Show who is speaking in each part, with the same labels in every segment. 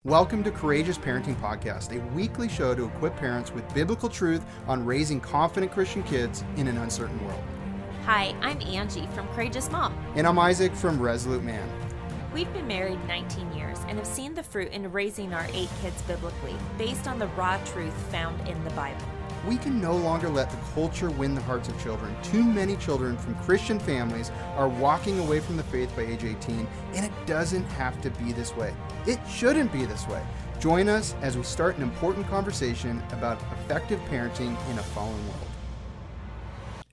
Speaker 1: Welcome to Courageous Parenting Podcast, a weekly show to equip parents with biblical truth on raising confident Christian kids in an uncertain world.
Speaker 2: Hi, I'm Angie from Courageous Mom.
Speaker 1: And I'm Isaac from Resolute Man.
Speaker 2: We've been married 19 years and have seen the fruit in raising our 8 kids biblically, based on the raw truth found in the Bible.
Speaker 1: We can no longer let the culture win the hearts of children. Too many children from Christian families are walking away from the faith by age 18, and it doesn't have to be this way. It shouldn't be this way. Join us as we start an important conversation about effective parenting in a fallen world.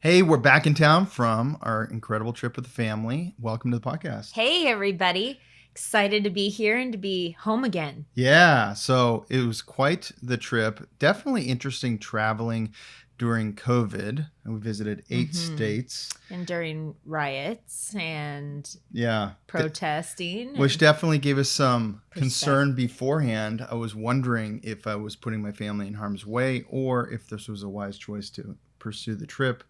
Speaker 1: Hey, we're back in town from our incredible trip with the family. Welcome to the podcast.
Speaker 2: Hey, everybody. Excited to be here and to be home again.
Speaker 1: Yeah, so it was quite the trip. Definitely interesting traveling during COVID. We visited 8 states.
Speaker 2: And during riots and protesting.
Speaker 1: Which definitely gave us some concern beforehand. I was wondering if I was putting my family in harm's way or if this was a wise choice to pursue the trip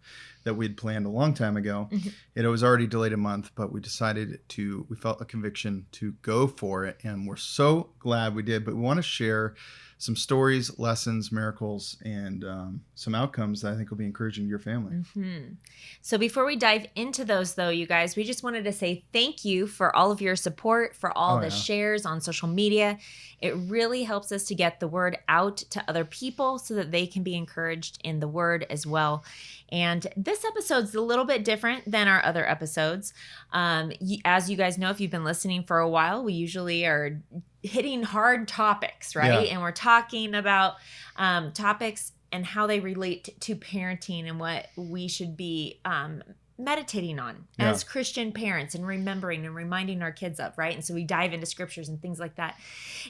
Speaker 1: that we'd planned a long time ago. It was already delayed a month, but we felt a conviction to go for it. And we're so glad we did. But we want to share some stories, lessons, miracles, and some outcomes that I think will be encouraging to your family.
Speaker 2: So before we dive into those, though, you guys, we just wanted to say thank you for all of your support, for all the shares on social media. It really helps us to get the word out to other people so that they can be encouraged in the word as well. And this episode's a little bit different than our other episodes. As you guys know, if you've been listening for a while, we usually are hitting hard topics, right?
Speaker 1: Yeah.
Speaker 2: And we're talking about topics and how they relate to parenting and what we should be meditating on as Christian parents and remembering and reminding our kids of, right? And so we dive into scriptures and things like that.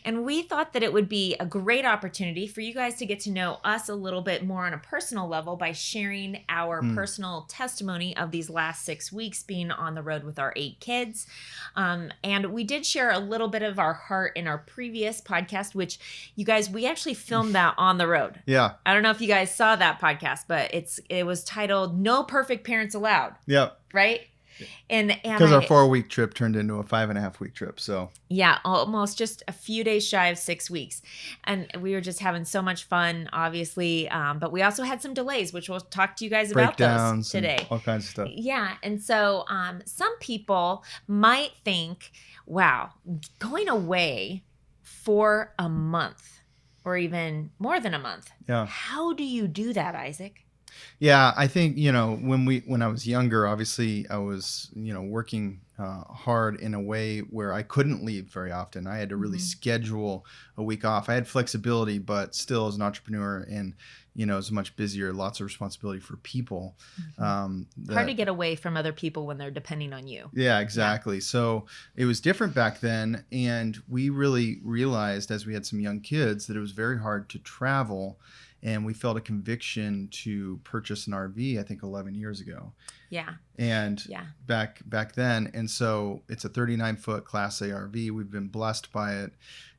Speaker 2: And we thought that it would be a great opportunity for you guys to get to know us a little bit more on a personal level by sharing our personal testimony of these last 6 weeks being on the road with our 8 kids. And we did share a little bit of our heart in our previous podcast, which you guys, we actually filmed that on the road.
Speaker 1: Yeah.
Speaker 2: I don't know if you guys saw that podcast, but it was titled No Perfect Parents Allowed.
Speaker 1: Yep.
Speaker 2: Right? And
Speaker 1: because our 4-week trip turned into a 5.5-week trip. So
Speaker 2: yeah, almost just a few days shy of 6 weeks. And we were just having so much fun, obviously. But we also had some delays, which we'll talk to you guys about those today.
Speaker 1: All kinds of stuff.
Speaker 2: Yeah. And so some people might think, wow, going away for a month or even more than a month.
Speaker 1: Yeah.
Speaker 2: How do you do that, Isaac?
Speaker 1: Yeah, I think, when I was younger, obviously I was, working hard in a way where I couldn't leave very often. I had to really schedule a week off. I had flexibility, but still as an entrepreneur and, it was much busier, lots of responsibility for people.
Speaker 2: Hard to get away from other people when they're depending on you.
Speaker 1: Yeah, exactly. Yeah. So it was different back then. And we really realized as we had some young kids that it was very hard to travel. And we felt a conviction to purchase an RV, I think 11 years ago.
Speaker 2: Yeah.
Speaker 1: And back then. And so it's a 39-foot Class A RV. We've been blessed by it.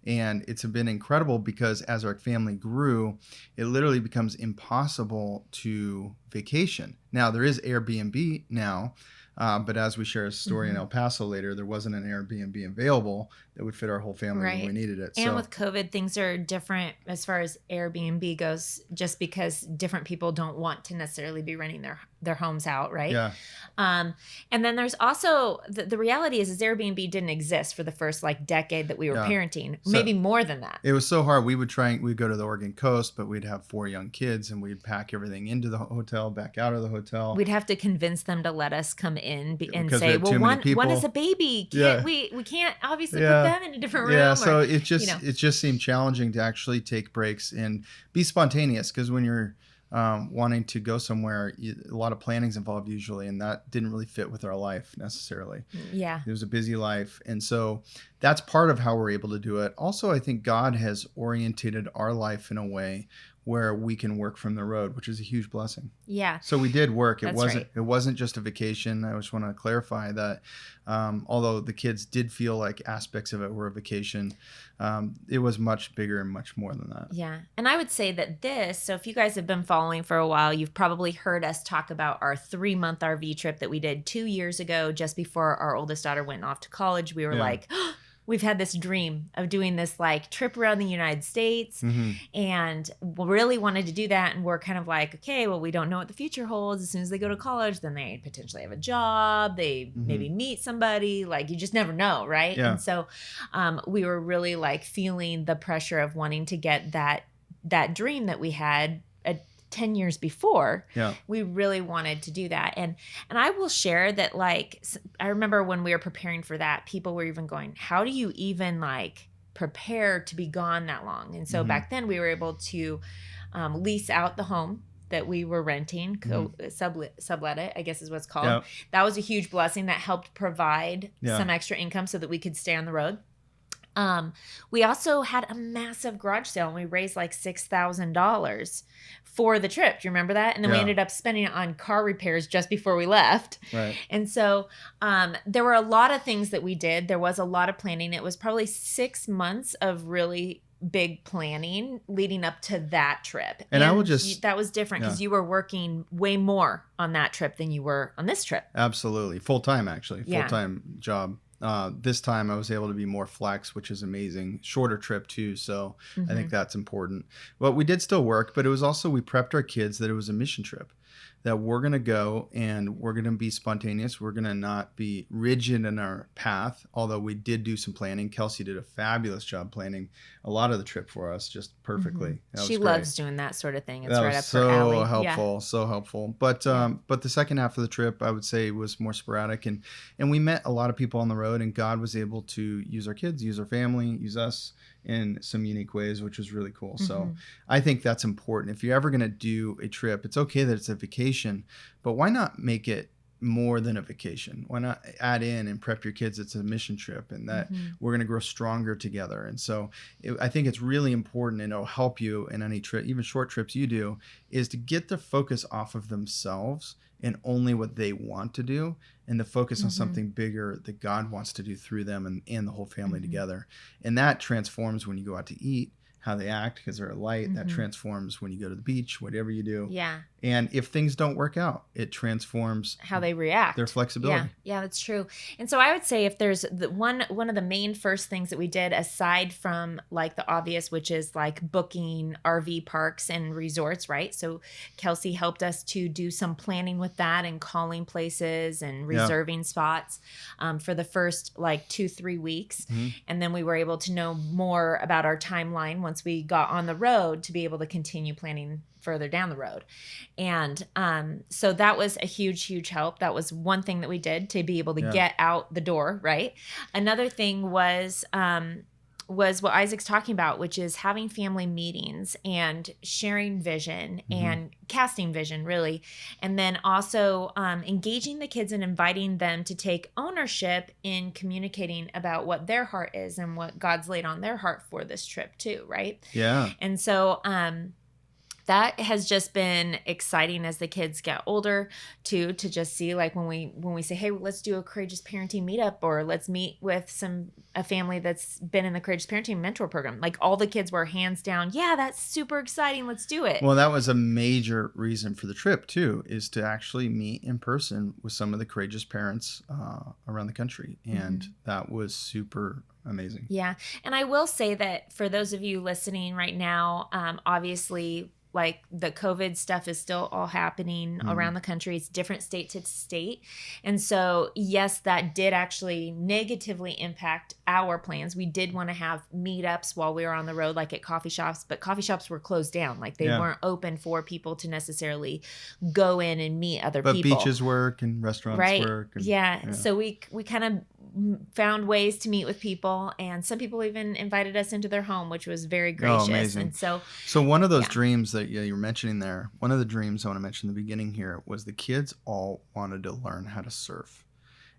Speaker 1: And it's been incredible because as our family grew, it literally becomes impossible to vacation. Now, there is Airbnb now. But as we share a story in El Paso later, there wasn't an Airbnb available that would fit our whole family when we needed it.
Speaker 2: And with COVID, things are different as far as Airbnb goes, just because different people don't want to necessarily be renting their homes out, right?
Speaker 1: Yeah.
Speaker 2: And then there's also, the reality is Airbnb didn't exist for the first decade that we were parenting, maybe more than that.
Speaker 1: It was so hard. We'd go to the Oregon coast, but we'd have 4 young kids and we'd pack everything into the hotel, back out of the hotel.
Speaker 2: We'd have to convince them to let us come in and say, well, one is a baby. We can't obviously put them in a different room.
Speaker 1: Yeah, so it just seemed challenging to actually take breaks and be spontaneous because when you're wanting to go somewhere, a lot of planning's involved usually, and that didn't really fit with our life necessarily.
Speaker 2: Yeah.
Speaker 1: It was a busy life. And so that's part of how we're able to do it. Also, I think God has orientated our life in a way where we can work from the road, which is a huge blessing.
Speaker 2: Yeah.
Speaker 1: So we did work.
Speaker 2: It
Speaker 1: wasn't just a vacation. I just want to clarify that although the kids did feel like aspects of it were a vacation, it was much bigger and much more than that.
Speaker 2: Yeah. And I would say that so if you guys have been following for a while, you've probably heard us talk about our 3-month RV trip that we did 2 years ago, just before our oldest daughter went off to college. We were like, we've had this dream of doing this like trip around the United States, and we really wanted to do that. And we're kind of like, okay, well, we don't know what the future holds. As soon as they go to college, then they potentially have a job. They maybe meet somebody. Like, you just never know, right?
Speaker 1: Yeah.
Speaker 2: And so we were really like feeling the pressure of wanting to get that dream that we had 10 years before.
Speaker 1: Yeah.
Speaker 2: We really wanted to do that. And I will share that, like, I remember when we were preparing for that, people were even going, how do you even like prepare to be gone that long? And so back then we were able to lease out the home that we were renting, sublet it, I guess is what's called.
Speaker 1: Yep.
Speaker 2: That was a huge blessing that helped provide some extra income so that we could stay on the road. We also had a massive garage sale, and we raised like $6,000 for the trip. Do you remember that? And then we ended up spending it on car repairs just before we left.
Speaker 1: Right.
Speaker 2: And so there were a lot of things that we did. There was a lot of planning. It was probably 6 months of really big planning leading up to that trip.
Speaker 1: And I will just...
Speaker 2: that was different because you were working way more on that trip than you were on this trip.
Speaker 1: Absolutely. Full-time, actually. Full-time job. This time I was able to be more flex, which is amazing. Shorter trip too, so I think that's important. But we did still work, but it was also, we prepped our kids that it was a mission trip, that we're going to go and we're going to be spontaneous. We're going to not be rigid in our path, although we did do some planning. Kelsey did a fabulous job planning a lot of the trip for us, just perfectly.
Speaker 2: She loves doing that sort of thing. It's right up her alley.
Speaker 1: So helpful, so helpful. But the second half of the trip, I would say, was more sporadic, and we met a lot of people on the road, and God was able to use our kids, use our family, use us in some unique ways, which was really cool. So I think that's important. If you're ever going to do a trip, it's okay that it's a vacation, but why not make it more than a vacation? Why not add in and prep your kids? It's a mission trip, and that we're going to grow stronger together. And so I think it's really important, and it'll help you in any trip, even short trips you do, is to get the focus off of themselves and only what they want to do, and the focus on something bigger that God wants to do through them and the whole family together. And that transforms when you go out to eat, how they act because they're light. That transforms when you go to the beach, whatever you do.
Speaker 2: Yeah.
Speaker 1: And if things don't work out, it transforms
Speaker 2: how they react,
Speaker 1: their flexibility.
Speaker 2: Yeah, that's true. And so I would say, if there's one of the main first things that we did, aside from like the obvious, which is like booking RV parks and resorts, right? So Kelsey helped us to do some planning with that and calling places and reserving spots for the first like 2-3 weeks. And then we were able to know more about our timeline once we got on the road to be able to continue planning further down the road. And so that was a huge help. That was one thing that we did to be able to get out the door, right? Another thing was what Isaac's talking about, which is having family meetings and sharing vision and casting vision, really. And then also engaging the kids and inviting them to take ownership in communicating about what their heart is and what God's laid on their heart for this trip too, right?
Speaker 1: Yeah.
Speaker 2: And so that has just been exciting as the kids get older too, to just see like when we say, hey, let's do a courageous parenting meetup, or let's meet with a family that's been in the courageous parenting mentor program. Like, all the kids were hands down, yeah, that's super exciting, let's do it.
Speaker 1: Well, that was a major reason for the trip too, is to actually meet in person with some of the courageous parents around the country. And that was super amazing.
Speaker 2: Yeah. And I will say that for those of you listening right now, obviously, like, the COVID stuff is still all happening around the country. It's different state to state. And so, yes, that did actually negatively impact our plans. We did want to have meetups while we were on the road, like at coffee shops, but coffee shops were closed down. Like, they weren't open for people to necessarily go in and meet other people.
Speaker 1: But beaches work and restaurants work. And,
Speaker 2: yeah. So we kind of found ways to meet with people, and some people even invited us into their home, which was very gracious.
Speaker 1: Oh, amazing.
Speaker 2: And so
Speaker 1: one of those dreams that you were mentioning there, one of the dreams I want to mention in the beginning here was the kids all wanted to learn how to surf,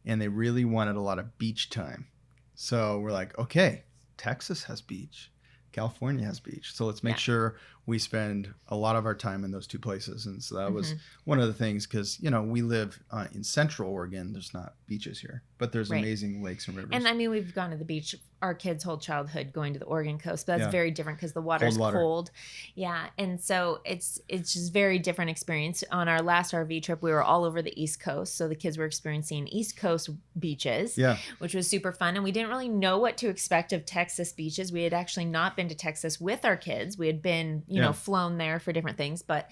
Speaker 1: and they really wanted a lot of beach time. So we're like, okay, Texas has beach, California has beach, so let's make sure we spend a lot of our time in those two places. And so that was one of the things, because we live in Central Oregon. There's not beaches here. but there's
Speaker 2: Right.
Speaker 1: amazing lakes and rivers.
Speaker 2: And I mean, we've gone to the beach our kids' whole childhood going to the Oregon coast, but that's very different because the water's cold. Yeah. And so it's just very different experience. On our last RV trip, we were all over the East Coast. So the kids were experiencing East Coast beaches, which was super fun. And we didn't really know what to expect of Texas beaches. We had actually not been to Texas with our kids. We had been, you know, flown there for different things. But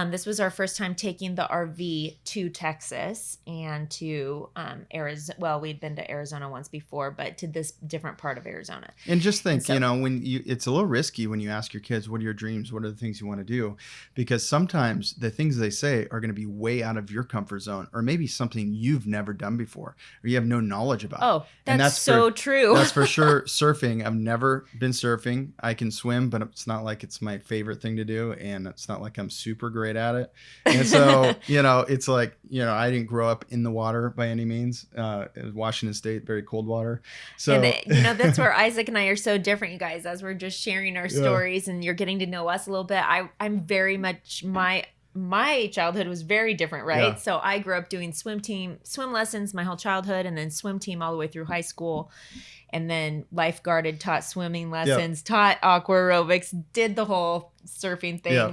Speaker 2: this was our first time taking the RV to Texas and to Arizona. Well, we'd been to Arizona once before, but to this different part of Arizona.
Speaker 1: And just think, you know, it's a little risky when you ask your kids, what are your dreams? What are the things you want to do? Because sometimes the things they say are going to be way out of your comfort zone, or maybe something you've never done before or you have no knowledge about.
Speaker 2: Oh, that's so true.
Speaker 1: That's for sure. Surfing. I've never been surfing. I can swim, but it's not like it's my favorite thing to do. And it's not like I'm super great at it. And so, you know, it's like, you know, I didn't grow up in the water by any means. It was Washington State, very cold water. So,
Speaker 2: and you know, that's where Isaac and I are so different, you guys, as we're just sharing our stories and you're getting to know us a little bit. I'm very much, my childhood was very different, right? Yeah. So I grew up doing swim lessons my whole childhood, and then swim team all the way through high school. And then lifeguarded, taught swimming lessons, taught aqua aerobics, did the whole surfing thing,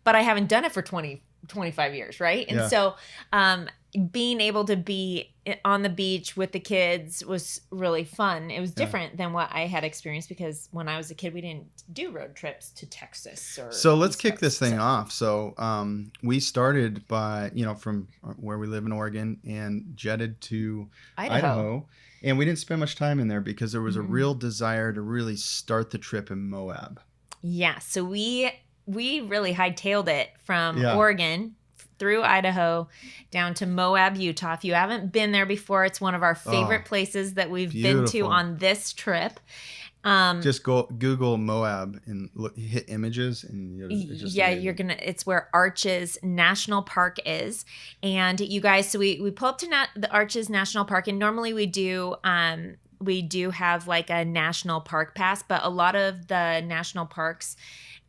Speaker 2: but I haven't done it for 25 years, right? And so being able to be on the beach with the kids was really fun. It was different than what I had experienced, because when I was a kid, we didn't do road trips to Texas.
Speaker 1: So let's kick this thing off. So we started by, you know, from where we live in Oregon and jetted to Idaho. And we didn't spend much time in there because there was a real desire to really start the trip in Moab.
Speaker 2: Yeah. So we really hightailed it from Oregon through Idaho down to Moab, Utah. If you haven't been there before, it's one of our favorite places that we've been to on this trip.
Speaker 1: Just Google Moab and hit images, and
Speaker 2: it's where Arches National Park is. And you guys, so we pull up to the Arches National Park, and normally we do have like a national park pass, but a lot of the national parks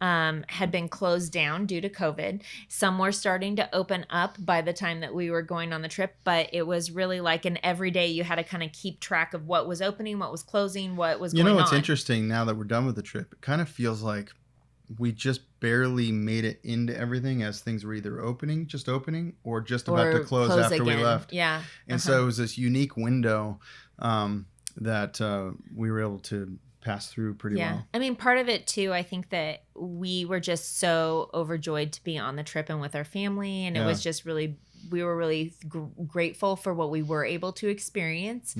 Speaker 2: had been closed down due to COVID. Some were starting to open up by the time that we were going on the trip, but it was really like an everyday, you had to kind of keep track of what was opening, what was closing, what was going on.
Speaker 1: You know what's interesting now that we're done with the trip? It kind of feels like we just barely made it into everything, as things were either just opening or just about to close after we left.
Speaker 2: Yeah.
Speaker 1: And so it was this unique window that we were able to pass through pretty well.
Speaker 2: I mean, part of it too, I think that we were just so overjoyed to be on the trip and with our family, and it was just really, we were really grateful for what we were able to experience,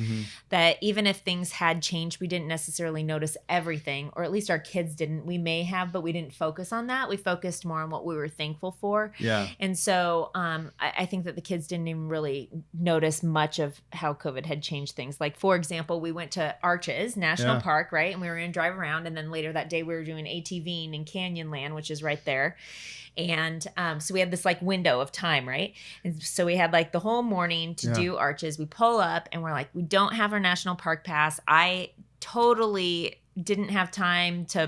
Speaker 2: that even if things had changed, we didn't necessarily notice everything, or at least our kids didn't. We may have, but we didn't focus on that. We focused more on what we were thankful for.
Speaker 1: Yeah.
Speaker 2: And so I think that the kids didn't even really notice much of how COVID had changed things. Like, for example, we went to Arches National Park, right? And we were going to drive around. And then later that day, we were doing ATVing in Canyonland, which is right there. And so we had this like window of time, right? And so we had like the whole morning to do Arches. We pull up and we're like, we don't have our national park pass. I totally didn't have time to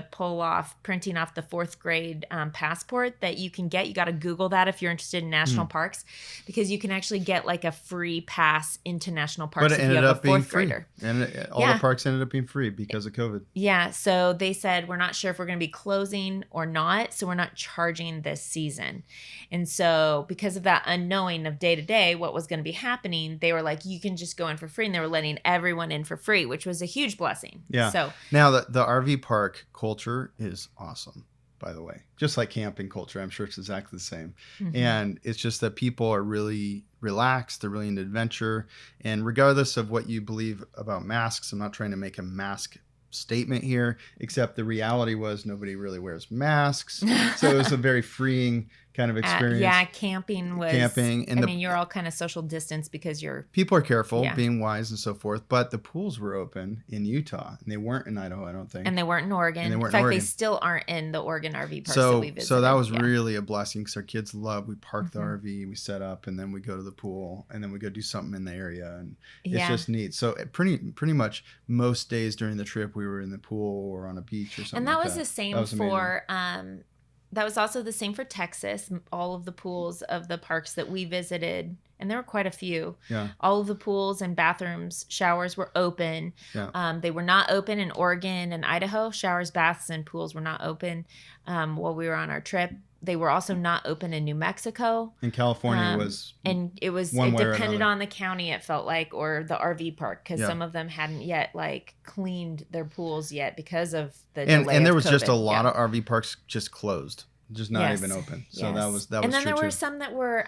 Speaker 2: printing off the 4th grade passport that you can get. You got to Google that if you're interested in national parks, because you can actually get like a free pass into national parks.
Speaker 1: But it ended up being free. And all the parks ended up being free because of COVID.
Speaker 2: Yeah. So they said, we're not sure if we're going to be closing or not, so we're not charging this season. And so because of that unknowing of day to day what was going to be happening, they were like, you can just go in for free. And they were letting everyone in for free, which was a huge blessing.
Speaker 1: Yeah.
Speaker 2: So
Speaker 1: now the RV park culture is awesome, by the way. Just like camping culture, I'm sure it's exactly the same. And it's just that people are really relaxed. They're really into adventure. And regardless of what you believe about masks, I'm not trying to make a mask statement here, except the reality was nobody really wears masks. So it was a very freeing kind of experience.
Speaker 2: Camping. And you're all kind of social distance because
Speaker 1: people are careful, being wise and so forth. But the pools were open in Utah, and they weren't in Idaho, I don't think.
Speaker 2: And they weren't in Oregon. In fact, they still aren't in the Oregon RV parks that we visited.
Speaker 1: So that was really a blessing, because our kids love. We parked the RV, we set up, and then we go to the pool, and then we go do something in the area, and it's just neat. So pretty much most days during the trip, we were in the pool or on a beach or something.
Speaker 2: And that was the same for that was also the same for Texas. All of the pools of the parks that we visited, and there were quite a few.
Speaker 1: Yeah.
Speaker 2: All of the pools and bathrooms, showers were open.
Speaker 1: Yeah.
Speaker 2: They were not open in Oregon and Idaho. Showers, baths, and pools were not open while we were on our trip. They were also not open in New Mexico.
Speaker 1: In California was
Speaker 2: and it depended on the county, it felt like, or the RV park, because some of them hadn't yet like cleaned their pools yet because of the delay
Speaker 1: and there
Speaker 2: of
Speaker 1: was
Speaker 2: COVID.
Speaker 1: just a lot of RV parks just closed, just not even open. So that was
Speaker 2: and then
Speaker 1: true
Speaker 2: there were
Speaker 1: too.
Speaker 2: some that were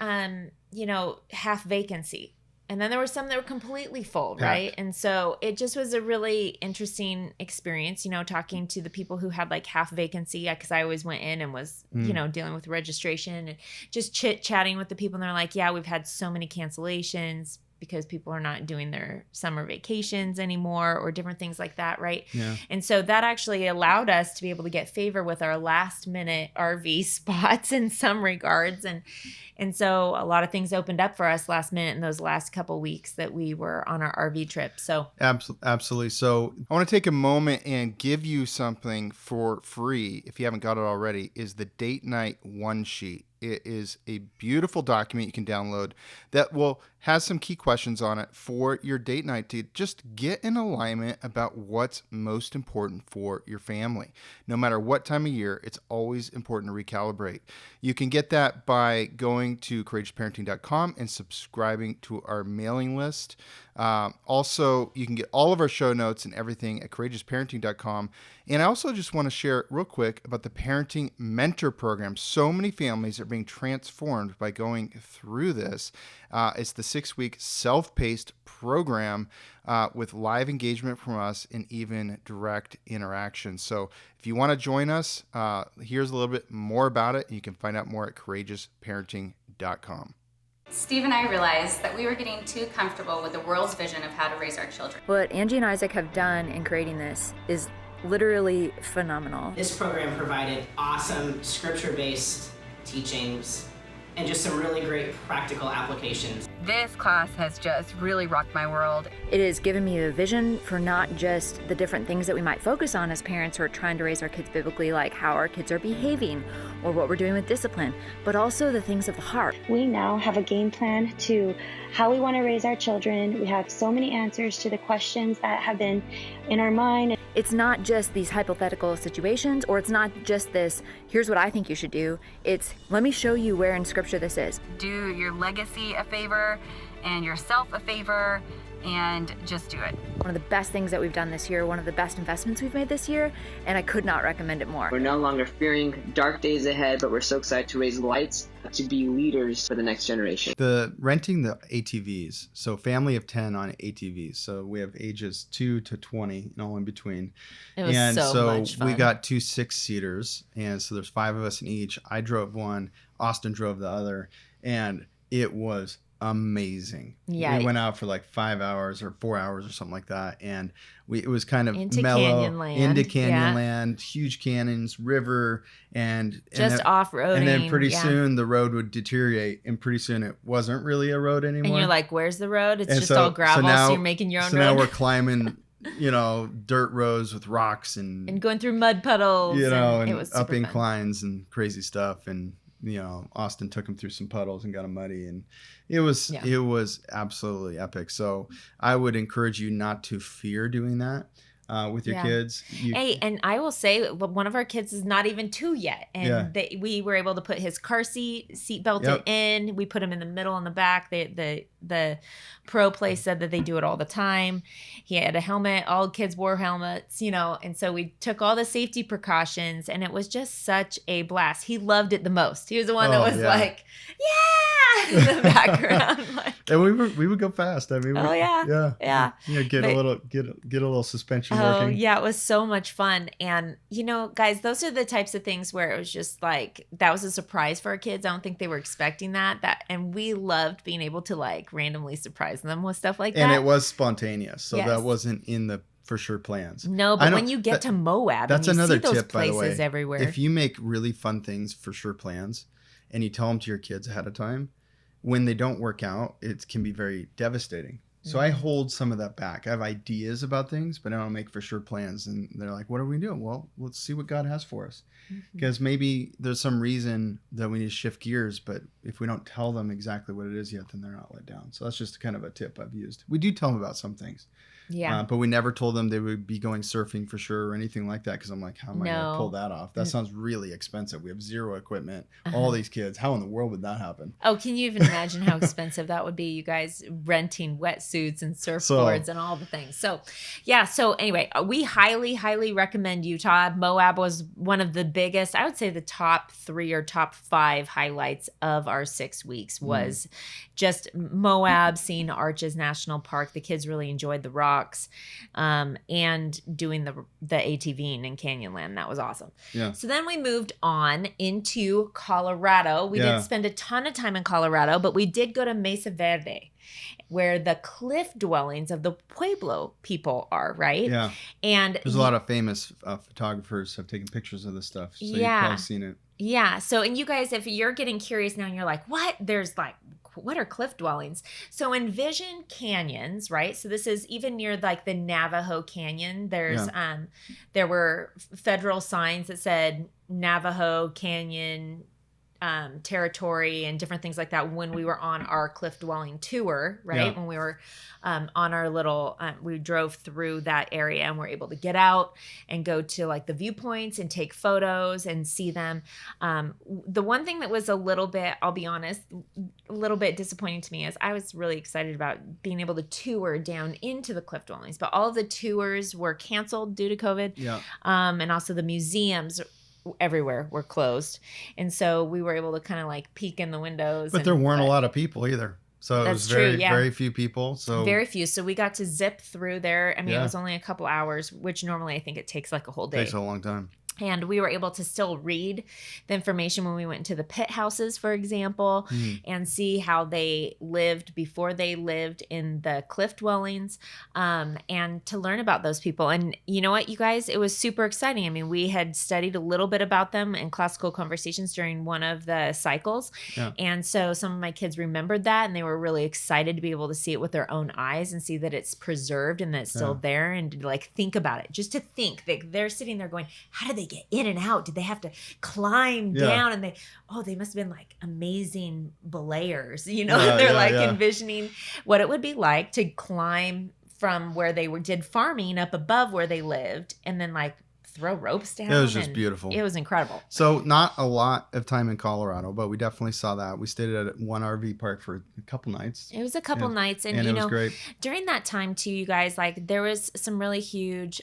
Speaker 2: half vacancy. And then there were some that were completely full, right? And so it just was a really interesting experience, talking to the people who had like half vacancy, because I always went in and was, dealing with registration and just chit-chatting with the people. And they're like, yeah, we've had so many cancellations because people are not doing their summer vacations anymore or different things like that, right?
Speaker 1: Yeah.
Speaker 2: And so that actually allowed us to be able to get favor with our last minute RV spots in some regards. And so a lot of things opened up for us last minute in those last couple weeks that we were on our RV trip. So
Speaker 1: absolutely. So I want to take a moment and give you something for free, if you haven't got it already, is the Date Night One Sheet. It is a beautiful document you can download that has some key questions on it for your date night to just get in alignment about what's most important for your family. No matter what time of year, it's always important to recalibrate. You can get that by going to courageousparenting.com and subscribing to our mailing list. Also, you can get all of our show notes and everything at courageousparenting.com. And I also just want to share real quick about the Parenting Mentor Program. So many families are being transformed by going through this. It's the 6-week self-paced program with live engagement from us and even direct interaction. So if you want to join us, here's a little bit more about it. And you can find out more at courageousparenting.com.
Speaker 3: Steve and I realized that we were getting too comfortable with the world's vision of how to raise our children.
Speaker 4: What Angie and Isaac have done in creating this is literally phenomenal.
Speaker 5: This program provided awesome scripture-based teachings and just some really great practical applications.
Speaker 6: This class has just really rocked my world.
Speaker 4: It has given me a vision for not just the different things that we might focus on as parents who are trying to raise our kids biblically, like how our kids are behaving or what we're doing with discipline, but also the things of the heart.
Speaker 7: We now have a game plan to how we want to raise our children. We have so many answers to the questions that have been in our mind.
Speaker 4: It's not just these hypothetical situations, or it's not just this, here's what I think you should do. It's, let me show you where in scripture this is.
Speaker 6: Do your legacy a favor and yourself a favor and just do it.
Speaker 4: One of the best things that we've done this year, one of the best investments we've made this year, and I could not recommend it more.
Speaker 8: We're no longer fearing dark days ahead, but we're so excited to raise lights, to be leaders for the next generation.
Speaker 1: Renting the ATVs, so family of 10 on ATVs. So we have ages 2 to 20 and all in between.
Speaker 2: It was so much fun.
Speaker 1: We got 2 6-seaters, and so there's 5 of us in each. I drove one, Austin drove the other, and it was amazing.
Speaker 2: Yeah,
Speaker 1: we went out for like 5 hours or 4 hours or something like that, and it was kind of
Speaker 2: into
Speaker 1: mellow
Speaker 2: Canyonland.
Speaker 1: Into Canyonland, huge canyons, river, and
Speaker 2: just off-roading.
Speaker 1: And then pretty soon the road would deteriorate, and pretty soon it wasn't really a road anymore.
Speaker 2: And you're like, "Where's the road?" It's just all gravel. So you're making your own road.
Speaker 1: So now we're climbing, dirt roads with rocks and
Speaker 2: going through mud puddles.
Speaker 1: And
Speaker 2: it was
Speaker 1: up
Speaker 2: super
Speaker 1: inclines fun. And crazy stuff. And Austin took him through some puddles and got him muddy, and it was absolutely epic. So I would encourage you not to fear doing that with your kids.
Speaker 2: Hey, and I will say, one of our kids is not even 2 yet, and we were able to put his car seat belted in. We put him in the middle and the back. The pro place said that they do it all the time. He had a helmet. All kids wore helmets, and so we took all the safety precautions, and it was just such a blast. He loved it the most. He was the one that was like, yeah, in the background.
Speaker 1: And we would go fast. I mean, get a little suspension working.
Speaker 2: Oh yeah, it was so much fun. And guys, those are the types of things where it was just like, that was a surprise for our kids. I don't think they were expecting that, and we loved being able to like randomly surprise them with stuff like that.
Speaker 1: And it was spontaneous, so that wasn't in the for sure plans.
Speaker 2: No, but when you get to Moab,
Speaker 1: that's
Speaker 2: and you
Speaker 1: another
Speaker 2: see those
Speaker 1: tip, by the way,
Speaker 2: places everywhere.
Speaker 1: If you make really fun things for sure plans, and you tell them to your kids ahead of time, when they don't work out, it can be very devastating. So I hold some of that back. I have ideas about things, but I don't make for sure plans. And they're like, what are we doing? Well, let's see what God has for us. Because maybe there's some reason that we need to shift gears, but if we don't tell them exactly what it is yet, then they're not let down. So that's just kind of a tip I've used. We do tell them about some things.
Speaker 2: Yeah.
Speaker 1: But we never told them they would be going surfing for sure or anything like that. Because I'm like, how am I going to pull that off? That sounds really expensive. We have zero equipment. All these kids. How in the world would that happen?
Speaker 2: Oh, can you even imagine how expensive that would be? You guys renting wetsuits and surfboards and all the things. So, yeah. So anyway, we highly, highly recommend Utah. Moab was one of the biggest, I would say the top 3 or top 5 highlights of our 6 weeks was just Moab, seeing Arches National Park. The kids really enjoyed the rocks, and doing the ATVing in Canyonland. That was awesome.
Speaker 1: Yeah.
Speaker 2: So then we moved on into Colorado. We didn't spend a ton of time in Colorado, but we did go to Mesa Verde, where the cliff dwellings of the Pueblo people are, right?
Speaker 1: Yeah.
Speaker 2: And
Speaker 1: there's a lot of famous photographers have taken pictures of this stuff. So you've probably seen it.
Speaker 2: Yeah. So, and you guys, if you're getting curious now and you're like, what? There's like, what are cliff dwellings? So envision canyons, right? So this is even near like the Navajo Canyon. There's, there were federal signs that said Navajo Canyon territory and different things like that when we were on our cliff dwelling tour, right?
Speaker 1: Yeah.
Speaker 2: When we were on our little, we drove through that area and we're able to get out and go to like the viewpoints and take photos and see them. The one thing that was a little bit, I'll be honest, a little bit disappointing to me is I was really excited about being able to tour down into the cliff dwellings, but all of the tours were canceled due to COVID.
Speaker 1: Yeah.
Speaker 2: And also the museums everywhere were closed, and so we were able to kind of like peek in the windows.
Speaker 1: But there weren't a lot of people either, so it was very few people. So
Speaker 2: very few. So we got to zip through there. I mean, it was only a couple hours, which normally I think it takes like a whole day.
Speaker 1: Takes a long time.
Speaker 2: And we were able to still read the information when we went into the pit houses, for example, and see how they lived before they lived in the cliff dwellings, and to learn about those people. And you know what, you guys, it was super exciting. I mean, we had studied a little bit about them in classical conversations during one of the cycles. Yeah. And so some of my kids remembered that, and they were really excited to be able to see it with their own eyes and see that it's preserved and that it's still there, and to like think about it, just to think that they're sitting there going, how did they get in and out? Did they have to climb down? And they must have been like amazing belayers, you know. They're envisioning what it would be like to climb from where they did farming up above where they lived, and then like throw ropes down.
Speaker 1: It was just beautiful.
Speaker 2: It was incredible.
Speaker 1: So not a lot of time in Colorado, but we definitely saw that. We stayed at one RV park for a couple nights.
Speaker 2: It was a couple nights, and
Speaker 1: it was great.
Speaker 2: During that time too, you guys, like there was some really huge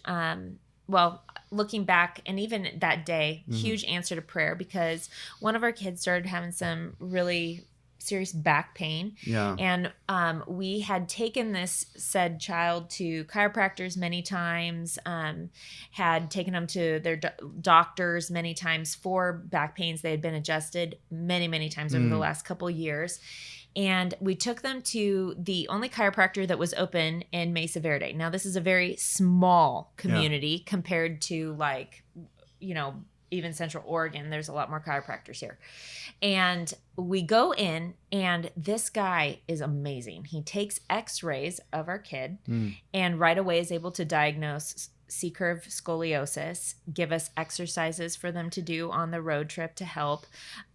Speaker 2: well, looking back, and even that day, huge answer to prayer, because one of our kids started having some really serious back pain. Yeah. And we had taken this said child to chiropractors many times, had taken them to their doctors many times for back pains. They had been adjusted many, many times over the last couple of years. And we took them to the only chiropractor that was open in Mesa Verde. Now, this is a very small community compared to like, you know, even Central Oregon. There's a lot more chiropractors here. And we go in, and this guy is amazing. He takes x-rays of our kid and right away is able to diagnose C-curve scoliosis, give us exercises for them to do on the road trip to help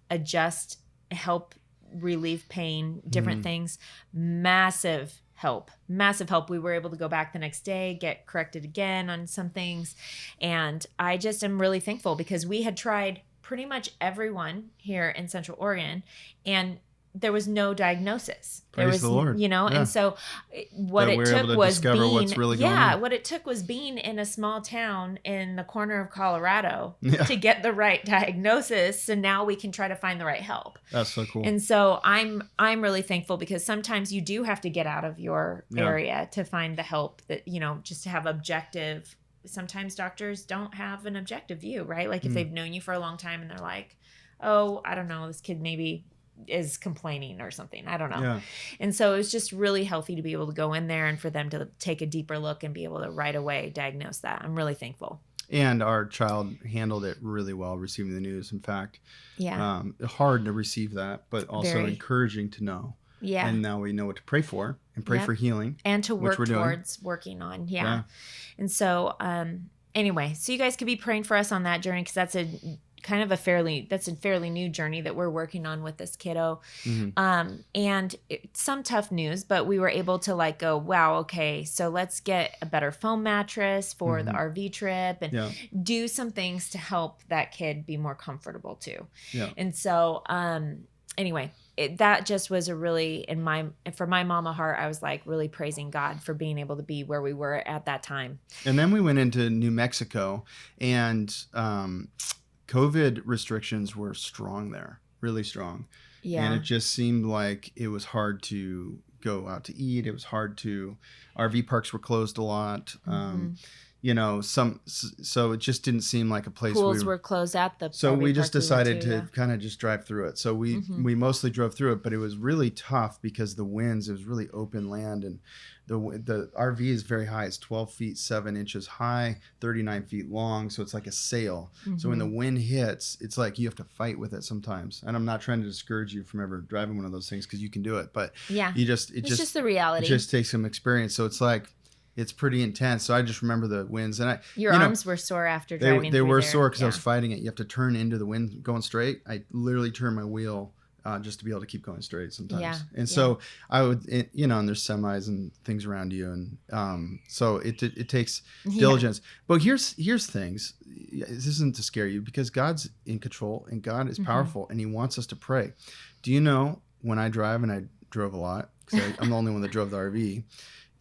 Speaker 2: adjust, help relieve pain, different things. Massive help. We were able to go back the next day, get corrected again on some things. And I just am really thankful, because we had tried pretty much everyone here in Central Oregon, and there was no diagnosis.
Speaker 1: Praise the Lord.
Speaker 2: You know, and so what it took was being in a small town in the corner of Colorado to get the right diagnosis. So now we can try to find the right help.
Speaker 1: That's so cool.
Speaker 2: And so I'm really thankful, because sometimes you do have to get out of your area to find the help that, you know, just to have objective. Sometimes doctors don't have an objective view, right? Like if they've known you for a long time and they're like, oh, I don't know, this kid maybe is complaining or something. I don't know. Yeah. And so it was just really healthy to be able to go in there and for them to take a deeper look and be able to right away diagnose that. I'm really thankful.
Speaker 1: And our child handled it really well, receiving the news. In fact, hard to receive that, but also encouraging to know
Speaker 2: Yeah.
Speaker 1: And now we know what to pray for and pray for healing.
Speaker 2: And to work
Speaker 1: we're doing.
Speaker 2: towards working on. Yeah. And so, anyway, so you guys could be praying for us on that journey, because that's a fairly new journey that we're working on with this kiddo.
Speaker 1: Mm-hmm.
Speaker 2: And some tough news, but we were able to like go, wow, okay, so let's get a better foam mattress for the RV trip and do some things to help that kid be more comfortable too.
Speaker 1: Yeah.
Speaker 2: And so, anyway, that just was a really, for my mama heart, I was like really praising God for being able to be where we were at that time.
Speaker 1: And then we went into New Mexico, and COVID restrictions were strong there, really strong.
Speaker 2: Yeah.
Speaker 1: And it just seemed like it was hard to go out to eat. It was hard to, RV parks were closed a lot. So it just didn't seem like a place.
Speaker 2: Pools were closed at the
Speaker 1: So
Speaker 2: RV
Speaker 1: we just
Speaker 2: park
Speaker 1: decided
Speaker 2: to
Speaker 1: kind of just drive through it. So we mostly drove through it, but it was really tough because the winds, it was really open land, and the RV is very high. It's 12 feet 7 inches high, 39 feet long. So it's like a sail. So when the wind hits, it's like you have to fight with it sometimes. And I'm not trying to discourage you from ever driving one of those things, because you can do it. But it's just
Speaker 2: the reality.
Speaker 1: It just takes some experience. So it's like, it's pretty intense. So I just remember the winds, and
Speaker 2: your arms were sore after driving.
Speaker 1: They were sore because I was fighting it. You have to turn into the wind going straight. I literally turned my wheel just to be able to keep going straight sometimes. Yeah. And so I would, and there's semis and things around you, and so it takes diligence. But here's things. This isn't to scare you, because God's in control and God is powerful, and He wants us to pray. Do you know, when I drive, and I drove a lot because I'm the only one that drove the RV,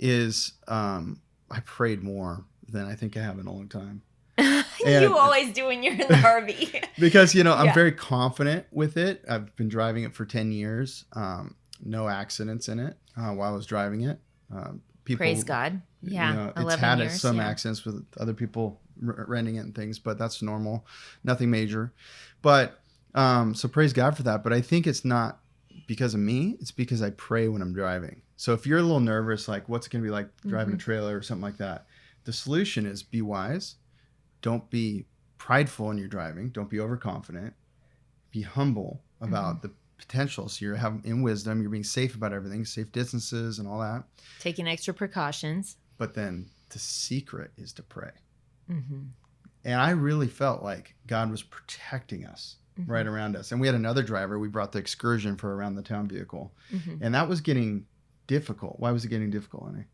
Speaker 1: is I prayed more than I think I have in a long time.
Speaker 2: You always do when you're in the RV.
Speaker 1: Because, I'm very confident with it. I've been driving it for 10 years. No accidents in it while I was driving it.
Speaker 2: Praise God. Yeah.
Speaker 1: It's had some accidents with other people renting it and things, but that's normal. Nothing major. But so praise God for that. But I think it's not because of me. It's because I pray when I'm driving. So if you're a little nervous, like what's it going to be like driving a trailer or something like that, the solution is be wise. Don't be prideful in your driving. Don't be overconfident. Be humble about the potential. So you're in wisdom. You're being safe about everything, safe distances and all that.
Speaker 2: Taking extra precautions.
Speaker 1: But then the secret is to pray. And I really felt like God was protecting us right around us. And we had another driver. We brought the excursion for around the town vehicle. And that was getting difficult. Why was it getting difficult, Annie?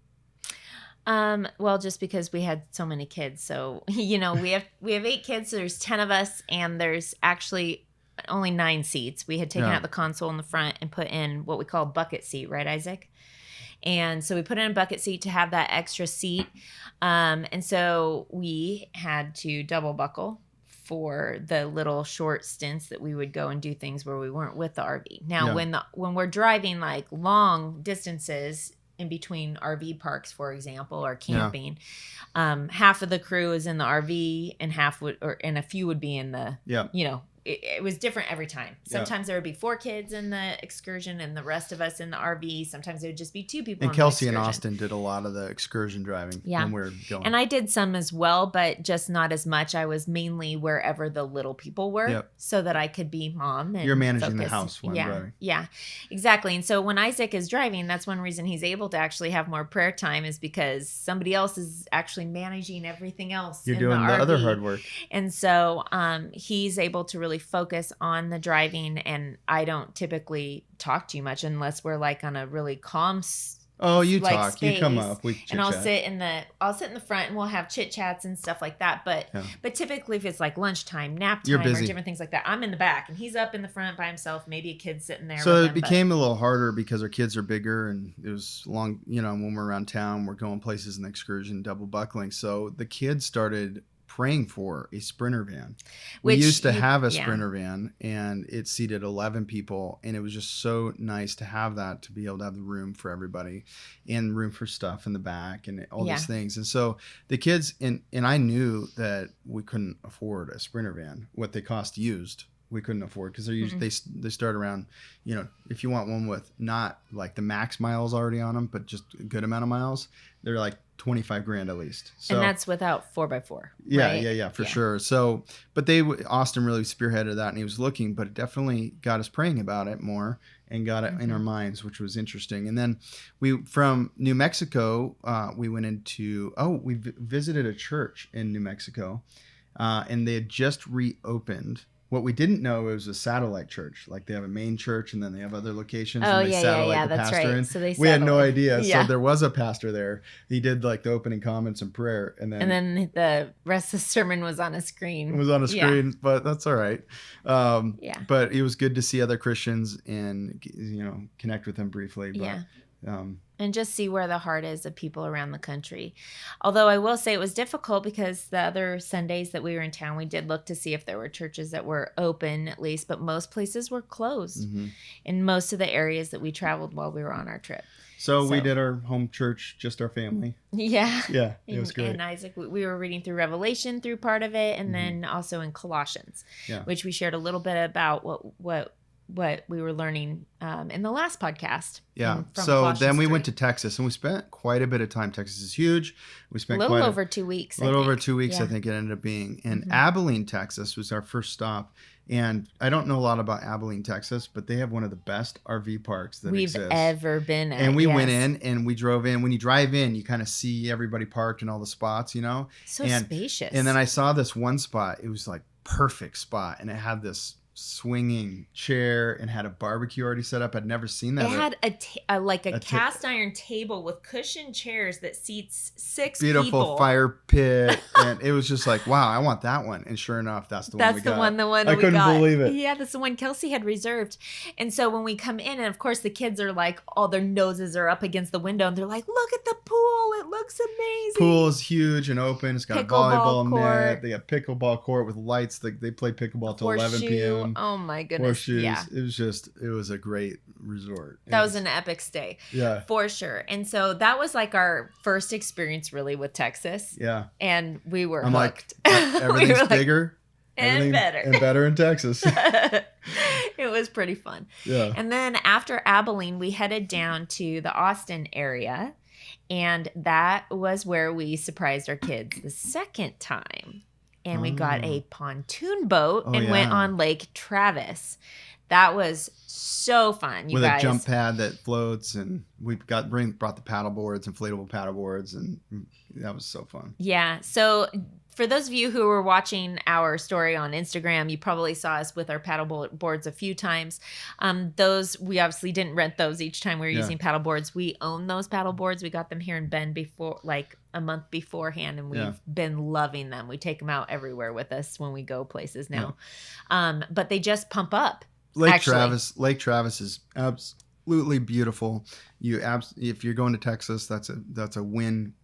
Speaker 2: Well, just because we had so many kids. So, we have 8 kids. So there's 10 of us, and there's actually only 9 seats. We had taken out the console in the front and put in what we call a bucket seat, right, Isaac? And so we put in a bucket seat to have that extra seat. And so we had to double buckle for the little short stints that we would go and do things where we weren't with the RV. Now, when we're driving like long distances in between RV parks, for example, or camping, half of the crew is in the RV and and a few would be in the, it was different every time. Sometimes there would be 4 kids in the excursion and the rest of us in the RV. Sometimes it would just be 2 people.
Speaker 1: And Kelsey and Austin did a lot of the excursion driving when we were going.
Speaker 2: And I did some as well, but just not as much. I was mainly wherever the little people were so that I could be mom. And
Speaker 1: you're managing
Speaker 2: focus.
Speaker 1: the house while I'm driving.
Speaker 2: Yeah, exactly. And so when Isaac is driving, that's one reason he's able to actually have more prayer time, is because somebody else is actually managing everything else.
Speaker 1: You're doing the other hard work.
Speaker 2: And so he's able to really focus on the driving, and I don't typically talk too much unless we're like on a really calm
Speaker 1: you
Speaker 2: like
Speaker 1: talk
Speaker 2: space.
Speaker 1: You come up, we chit-chat.
Speaker 2: And I'll sit in the front, and we'll have chit chats and stuff like that, but typically if it's like lunchtime, nap time, or different things like that, I'm in the back and he's up in the front by himself, maybe a kid sitting there
Speaker 1: so
Speaker 2: with
Speaker 1: it
Speaker 2: him,
Speaker 1: became a little harder because our kids are bigger, and it was long, when we're around town, we're going places in the excursion, double buckling. So the kids started praying for a Sprinter van. We used to have a Sprinter van, and it seated 11 people, and it was just so nice to have that, to be able to have the room for everybody and room for stuff in the back and all these things. And so the kids, and I knew that we couldn't afford a Sprinter van, what they cost used. We couldn't afford, because they're usually they start around, if you want one with not like the max miles already on them, but just a good amount of miles, they're like $25 grand at least. So
Speaker 2: and that's without 4x4.
Speaker 1: yeah,
Speaker 2: right?
Speaker 1: yeah, for sure. So, but Austin really spearheaded that, and he was looking, but it definitely got us praying about it more and got it in our minds, which was interesting. And then from New Mexico, we went into, we visited a church in New Mexico, and they had just reopened. What we didn't know, it was a satellite church. Like they have a main church and then they have other locations and they satellite the
Speaker 2: that's
Speaker 1: pastor
Speaker 2: right.
Speaker 1: in.
Speaker 2: So they
Speaker 1: we had no
Speaker 2: satellite.
Speaker 1: idea.
Speaker 2: Yeah.
Speaker 1: So there was a pastor there. He did like the opening comments and prayer, and then
Speaker 2: the rest of the sermon was on a screen.
Speaker 1: it was on a screen, but that's all right.
Speaker 2: Yeah.
Speaker 1: But it was good to see other Christians and, connect with them briefly. But,
Speaker 2: Yeah. And just see where the heart is of people around the country. Although I will say it was difficult because the other Sundays that we were in town, we did look to see if there were churches that were open at least, but most places were closed in most of the areas that we traveled while we were on our trip.
Speaker 1: So we did our home church, just our family.
Speaker 2: Yeah.
Speaker 1: Yeah, it was great.
Speaker 2: And Isaac, we were reading through Revelation through part of it, and then also in Colossians, which we shared a little bit about what we were learning in the last podcast.
Speaker 1: Yeah.
Speaker 2: From
Speaker 1: So
Speaker 2: Colossians
Speaker 1: then we
Speaker 2: 3.
Speaker 1: went to Texas, and we spent quite a bit of time. Texas is huge. We spent
Speaker 2: a little over 2 weeks.
Speaker 1: A little over 2 weeks,
Speaker 2: Yeah.
Speaker 1: I think it ended up being. And Abilene, Texas was our first stop. And I don't know a lot about Abilene, Texas, but they have one of the best RV parks that
Speaker 2: we've
Speaker 1: exists.
Speaker 2: ever been at.
Speaker 1: And we went in and we drove in. When you drive in, you kind of see everybody parked in all the spots,
Speaker 2: So spacious.
Speaker 1: And then I saw this one spot. It was like perfect spot. And it had this swinging chair and had a barbecue already set up. I'd never seen that.
Speaker 2: It had a cast iron table with cushioned chairs that seats 6
Speaker 1: beautiful
Speaker 2: people.
Speaker 1: fire pit, and it was just like, wow, I want that one. And sure enough, that's the one we got.
Speaker 2: The one
Speaker 1: I
Speaker 2: we
Speaker 1: couldn't
Speaker 2: got.
Speaker 1: believe it.
Speaker 2: Yeah, that's the one Kelsey had reserved. And so when we come in, and of course the kids are like, all their noses are up against the window, and they're like, look at the pool, it looks amazing.
Speaker 1: Pool is huge and open. It's got a
Speaker 2: Pickleball
Speaker 1: volleyball
Speaker 2: court.
Speaker 1: net. They got pickleball court with lights. They play pickleball till 11
Speaker 2: Horseshoe.
Speaker 1: p.m.
Speaker 2: Oh my goodness.
Speaker 1: Horseshoes.
Speaker 2: Yeah.
Speaker 1: It was a great resort.
Speaker 2: That was an epic stay.
Speaker 1: Yeah.
Speaker 2: For sure. And so that was like our first experience really with Texas.
Speaker 1: Yeah.
Speaker 2: And we were
Speaker 1: I'm
Speaker 2: hooked.
Speaker 1: like, everything's
Speaker 2: like,
Speaker 1: bigger.
Speaker 2: and better.
Speaker 1: And better in Texas.
Speaker 2: It was pretty fun.
Speaker 1: Yeah.
Speaker 2: And then after Abilene, we headed down to the Austin area. And that was where we surprised our kids the second time. And we got a pontoon boat and went on Lake Travis. That was so fun, you guys.
Speaker 1: With a jump pad that floats, and we brought the paddle boards, inflatable paddle boards, and that was so fun.
Speaker 2: Yeah. So for those of you who were watching our story on Instagram, you probably saw us with our paddle boards a few times. We obviously didn't rent those each time we were using paddle boards. We own those paddle boards. We got them here in Bend before, like a month beforehand, and we've been loving them. We take them out everywhere with us when we go places now. But they just pump up.
Speaker 1: Lake Travis is absolutely beautiful. If you're going to Texas, that's a win.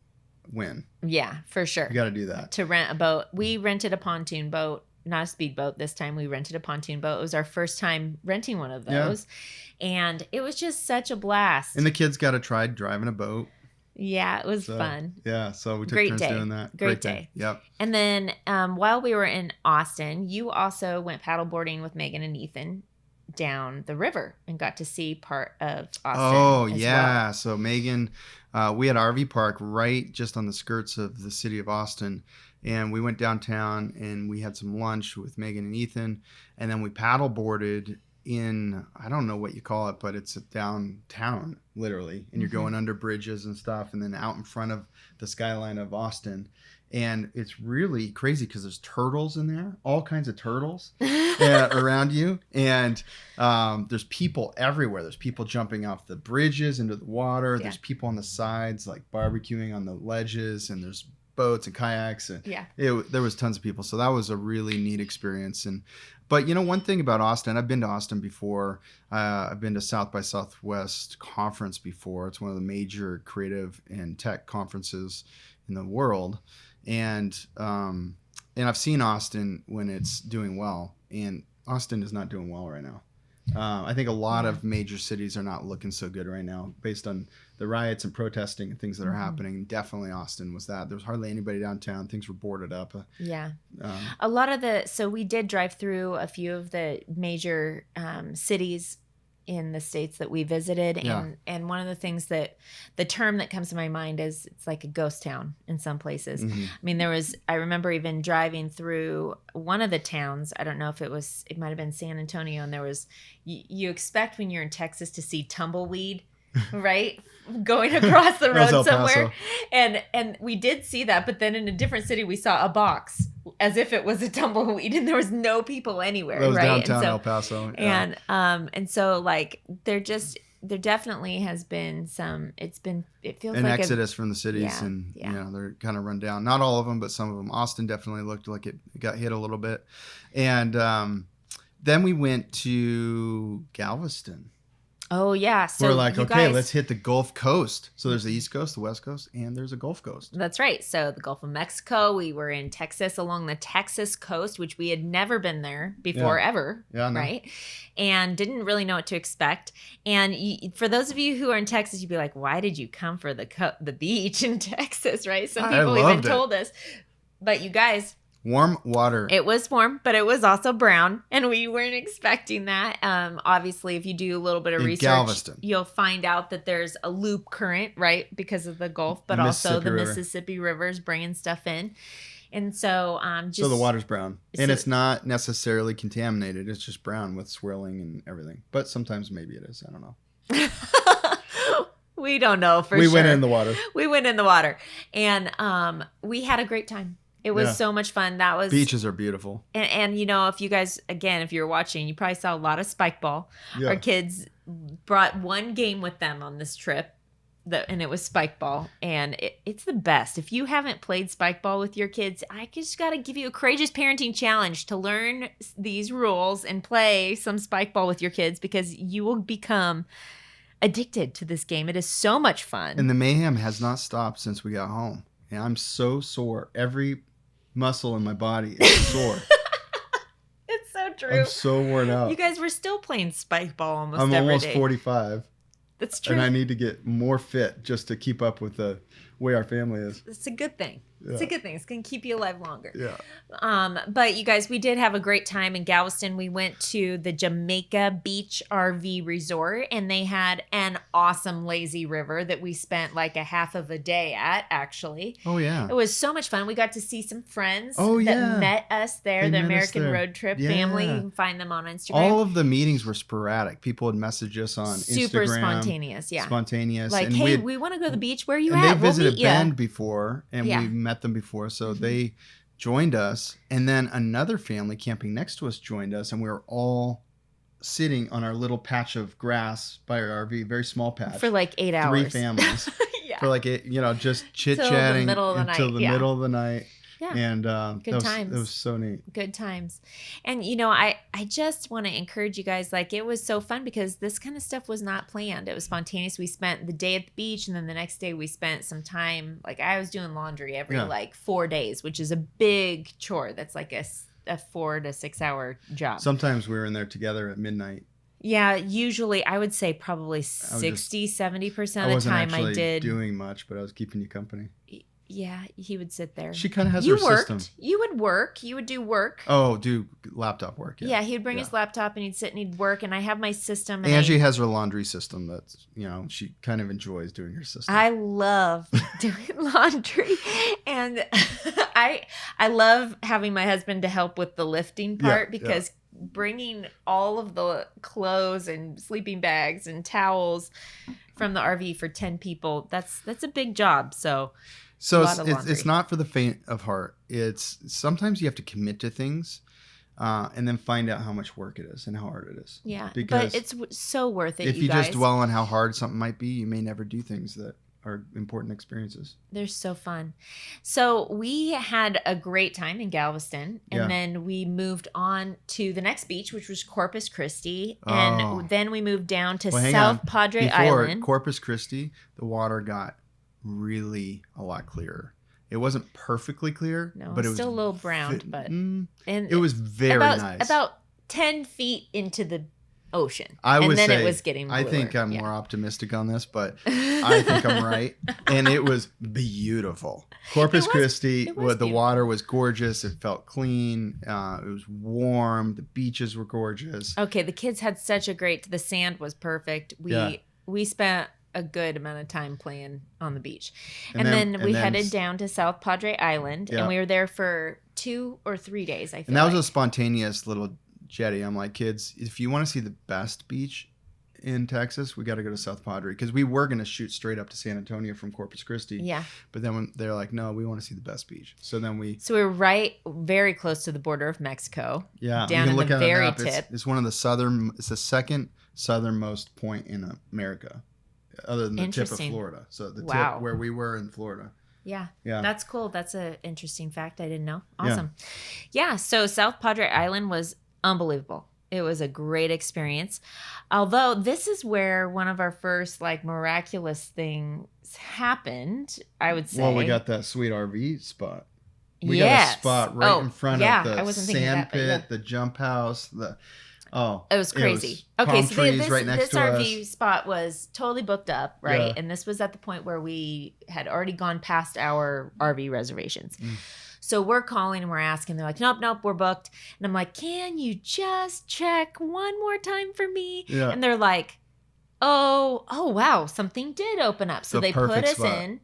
Speaker 2: Yeah, for sure.
Speaker 1: You got to do that.
Speaker 2: To rent a boat. We rented a pontoon boat, not a speedboat this time. We rented a pontoon boat. It was our first time renting one of those. Yeah. And it was just such a blast.
Speaker 1: And the kids got to try driving a boat.
Speaker 2: Yeah, it was fun.
Speaker 1: Yeah, so we took turns doing that.
Speaker 2: Great day.
Speaker 1: Yep.
Speaker 2: And then while we were in Austin, you also went paddleboarding with Megan and Ethan down the river and got to see part of Austin.
Speaker 1: Oh,
Speaker 2: as
Speaker 1: yeah.
Speaker 2: well.
Speaker 1: So Megan, we had an RV park right just on the skirts of the city of Austin. And we went downtown and we had some lunch with Megan and Ethan. And then we paddleboarded in, I don't know what you call it, but it's downtown, literally. And you're going under bridges and stuff, and then out in front of the skyline of Austin. And it's really crazy because there's turtles in there, all kinds of turtles around you. And there's people everywhere. There's people jumping off the bridges into the water. Yeah. There's people on the sides, like barbecuing on the ledges. And there's boats and kayaks. And there was tons of people. So that was a really neat experience. But one thing about Austin, I've been to Austin before. I've been to South by Southwest conference before. It's one of the major creative and tech conferences in the world. And I've seen Austin when it's doing well, and Austin is not doing well right now. I think a lot of major cities are not looking so good right now based on the riots and protesting and things that are happening. Definitely Austin was that. There was hardly anybody downtown. Things were boarded up.
Speaker 2: A lot of so we did drive through a few of the major cities in the states that we visited.
Speaker 1: Yeah.
Speaker 2: And one of the things that the term that comes to my mind is it's like a ghost town in some places.
Speaker 1: Mm-hmm.
Speaker 2: I mean, I remember even driving through one of the towns. I don't know if it might've been San Antonio. And there was, you expect when you're in Texas to see tumbleweed, right? Going across the road somewhere. And we did see that, but then in a different city, we saw a box as if it was a tumbleweed and there was no people anywhere.
Speaker 1: That was
Speaker 2: right?
Speaker 1: downtown El Paso. Yeah.
Speaker 2: And so like, there definitely has been it feels
Speaker 1: an
Speaker 2: like
Speaker 1: exodus from the cities,
Speaker 2: Yeah,
Speaker 1: and
Speaker 2: yeah.
Speaker 1: you know, they're kind of run down. Not all of them, but some of them. Austin definitely looked like it got hit a little bit. And then we went to Galveston.
Speaker 2: Oh yeah. So
Speaker 1: we're like,
Speaker 2: you
Speaker 1: okay,
Speaker 2: guys,
Speaker 1: let's hit the Gulf Coast. So there's the East Coast, the West Coast, and there's a Gulf Coast.
Speaker 2: That's right. So the Gulf of Mexico, we were in Texas along the Texas coast, which we had never been there before ever.
Speaker 1: Yeah, no.
Speaker 2: Right. And didn't really know what to expect. And for those of you who are in Texas, you'd be like, why did you come for the beach in Texas? Right. Some people even told us, but you guys,
Speaker 1: warm water.
Speaker 2: it was warm, but it was also brown, and we weren't expecting that. Obviously, if you do a little bit of
Speaker 1: In
Speaker 2: research,
Speaker 1: Galveston.
Speaker 2: you'll find out that there's a loop current, right, because of the Gulf, but also the Mississippi River is bringing stuff in. And so
Speaker 1: So the water's brown. And
Speaker 2: So-
Speaker 1: it's not necessarily contaminated. It's just brown with swirling and everything. But sometimes maybe it is. I don't know.
Speaker 2: we don't know for
Speaker 1: We
Speaker 2: sure.
Speaker 1: went in the water.
Speaker 2: We went in the water, and we had a great time. It was so much fun. That was
Speaker 1: Beaches are beautiful.
Speaker 2: And you know, if you guys, again, if you're watching, you probably saw a lot of spike ball.
Speaker 1: Yeah.
Speaker 2: Our kids brought one game with them on this trip, and it was spike ball. And it's the best. If you haven't played spike ball with your kids, I just got to give you a courageous parenting challenge to learn these rules and play some spike ball with your kids, because you will become addicted to this game. It is so much fun.
Speaker 1: And the mayhem has not stopped since we got home. And I'm so sore. Every muscle in my body is sore.
Speaker 2: It's so true.
Speaker 1: I'm so worn out.
Speaker 2: You guys were still playing spike ball almost
Speaker 1: I'm
Speaker 2: every
Speaker 1: almost
Speaker 2: day.
Speaker 1: 45.
Speaker 2: That's true.
Speaker 1: And I need to get more fit just to keep up with the way our family is.
Speaker 2: It's a good thing. It's
Speaker 1: Yeah.
Speaker 2: a good thing. It's going to keep you alive longer.
Speaker 1: Yeah.
Speaker 2: But you guys, we did have a great time in Galveston. We went to the Jamaica Beach RV Resort, and they had an awesome lazy river that we spent like a half of a day at, actually.
Speaker 1: Oh, yeah.
Speaker 2: It was so much fun. We got to see some friends
Speaker 1: Oh,
Speaker 2: that
Speaker 1: yeah.
Speaker 2: met us there,
Speaker 1: They
Speaker 2: the
Speaker 1: met us
Speaker 2: American
Speaker 1: there.
Speaker 2: Road Trip
Speaker 1: Yeah.
Speaker 2: family. You can find them on Instagram.
Speaker 1: All of the meetings were sporadic. People would message us on
Speaker 2: Super
Speaker 1: Instagram.
Speaker 2: spontaneous, yeah.
Speaker 1: Spontaneous.
Speaker 2: Like,
Speaker 1: and
Speaker 2: hey, we want to go to the beach. Where are you
Speaker 1: and
Speaker 2: at?
Speaker 1: they visited
Speaker 2: we'll meet ya.
Speaker 1: Bend before, and
Speaker 2: Yeah.
Speaker 1: we met them before, so they joined us. And then another family camping next to us joined us, and we were all sitting on our little patch of grass by our RV, very small patch.
Speaker 2: For like 8 hours.
Speaker 1: 3 families.
Speaker 2: Yeah.
Speaker 1: For like just chit
Speaker 2: Till
Speaker 1: chatting
Speaker 2: the middle of the
Speaker 1: until
Speaker 2: night,
Speaker 1: the
Speaker 2: yeah.
Speaker 1: middle of the night.
Speaker 2: Yeah.
Speaker 1: And
Speaker 2: Good times.
Speaker 1: It was so neat.
Speaker 2: Good times. And you know, I just want to encourage you guys, like, it was so fun because this kind of stuff was not planned. It was spontaneous. We spent the day at the beach, and then the next day we spent some time, like, I was doing laundry every like 4 days, which is a big chore. That's like a 4 to 6 hour job.
Speaker 1: Sometimes we were in there together at midnight.
Speaker 2: Yeah, usually I would say probably 60-70% of the time I did.
Speaker 1: Doing much, but I was keeping you company.
Speaker 2: Yeah, he would sit there.
Speaker 1: She kind of has
Speaker 2: you
Speaker 1: her
Speaker 2: worked.
Speaker 1: system.
Speaker 2: You would work. You would do work.
Speaker 1: Oh, do laptop work.
Speaker 2: Yeah, he would bring his laptop and he'd sit and he'd work. And I have my system. And
Speaker 1: Angie has her laundry system that's, she kind of enjoys doing her system.
Speaker 2: I love doing laundry. And I love having my husband to help with the lifting part because bringing all of the clothes and sleeping bags and towels from the RV for 10 people, that's a big job. So
Speaker 1: it's not for the faint of heart. It's sometimes you have to commit to things and then find out how much work it is and how hard it is.
Speaker 2: Yeah,
Speaker 1: because
Speaker 2: but it's so worth it.
Speaker 1: If you
Speaker 2: guys.
Speaker 1: just dwell on how hard something might be, you may never do things that are important experiences.
Speaker 2: They're so fun. So we had a great time in Galveston, and then we moved on to the next beach, which was Corpus Christi, and then we moved down to South Padre Island.
Speaker 1: Corpus Christi, the water got really a lot clearer. It wasn't perfectly clear, but it was
Speaker 2: still a little browned, but
Speaker 1: and it was very nice.
Speaker 2: About 10 feet into the ocean.
Speaker 1: I would
Speaker 2: then
Speaker 1: say,
Speaker 2: it was getting bluer.
Speaker 1: I think I'm
Speaker 2: Yeah.
Speaker 1: more optimistic on this, but I think I'm right. And it was beautiful. Corpus Christi,
Speaker 2: it was
Speaker 1: the
Speaker 2: beautiful.
Speaker 1: water was gorgeous. It felt clean. It was warm. The beaches were gorgeous.
Speaker 2: Okay, the kids had such a great. The sand was perfect. We spent a good amount of time playing on the beach, and then we headed down to South Padre Island, and we were there for 2 or 3 days. I feel
Speaker 1: and that was a spontaneous little jetty. I'm like, kids, if you want to see the best beach in Texas, we got to go to South Padre, because we were going to shoot straight up to San Antonio from Corpus Christi.
Speaker 2: Yeah.
Speaker 1: But then when they're like, no, we want to see the best beach. So then we
Speaker 2: were very close to the border of Mexico.
Speaker 1: Yeah,
Speaker 2: down in the very tip.
Speaker 1: It's one of the it's the second southernmost point in America, other than the tip of Florida. So the tip where we were in Florida.
Speaker 2: Yeah.
Speaker 1: Yeah.
Speaker 2: That's cool. That's an interesting fact I didn't know. Awesome. Yeah. So South Padre Island was unbelievable. It was a great experience. Although this is where one of our first like miraculous things happened, I would say.
Speaker 1: Well, we got that sweet RV spot. We got a spot right in front of the sand pit, the jump house, it was
Speaker 2: crazy.
Speaker 1: Okay,
Speaker 2: so this
Speaker 1: next to
Speaker 2: RV
Speaker 1: us.
Speaker 2: spot was totally booked up, right?
Speaker 1: Yeah.
Speaker 2: And this was at the point where we had already gone past our RV reservations. So we're calling and we're asking. They're like, nope, we're booked. And I'm like, can you just check one more time for me?
Speaker 1: Yeah.
Speaker 2: And they're like, oh, wow, something did open up. So they put us
Speaker 1: spot.
Speaker 2: in,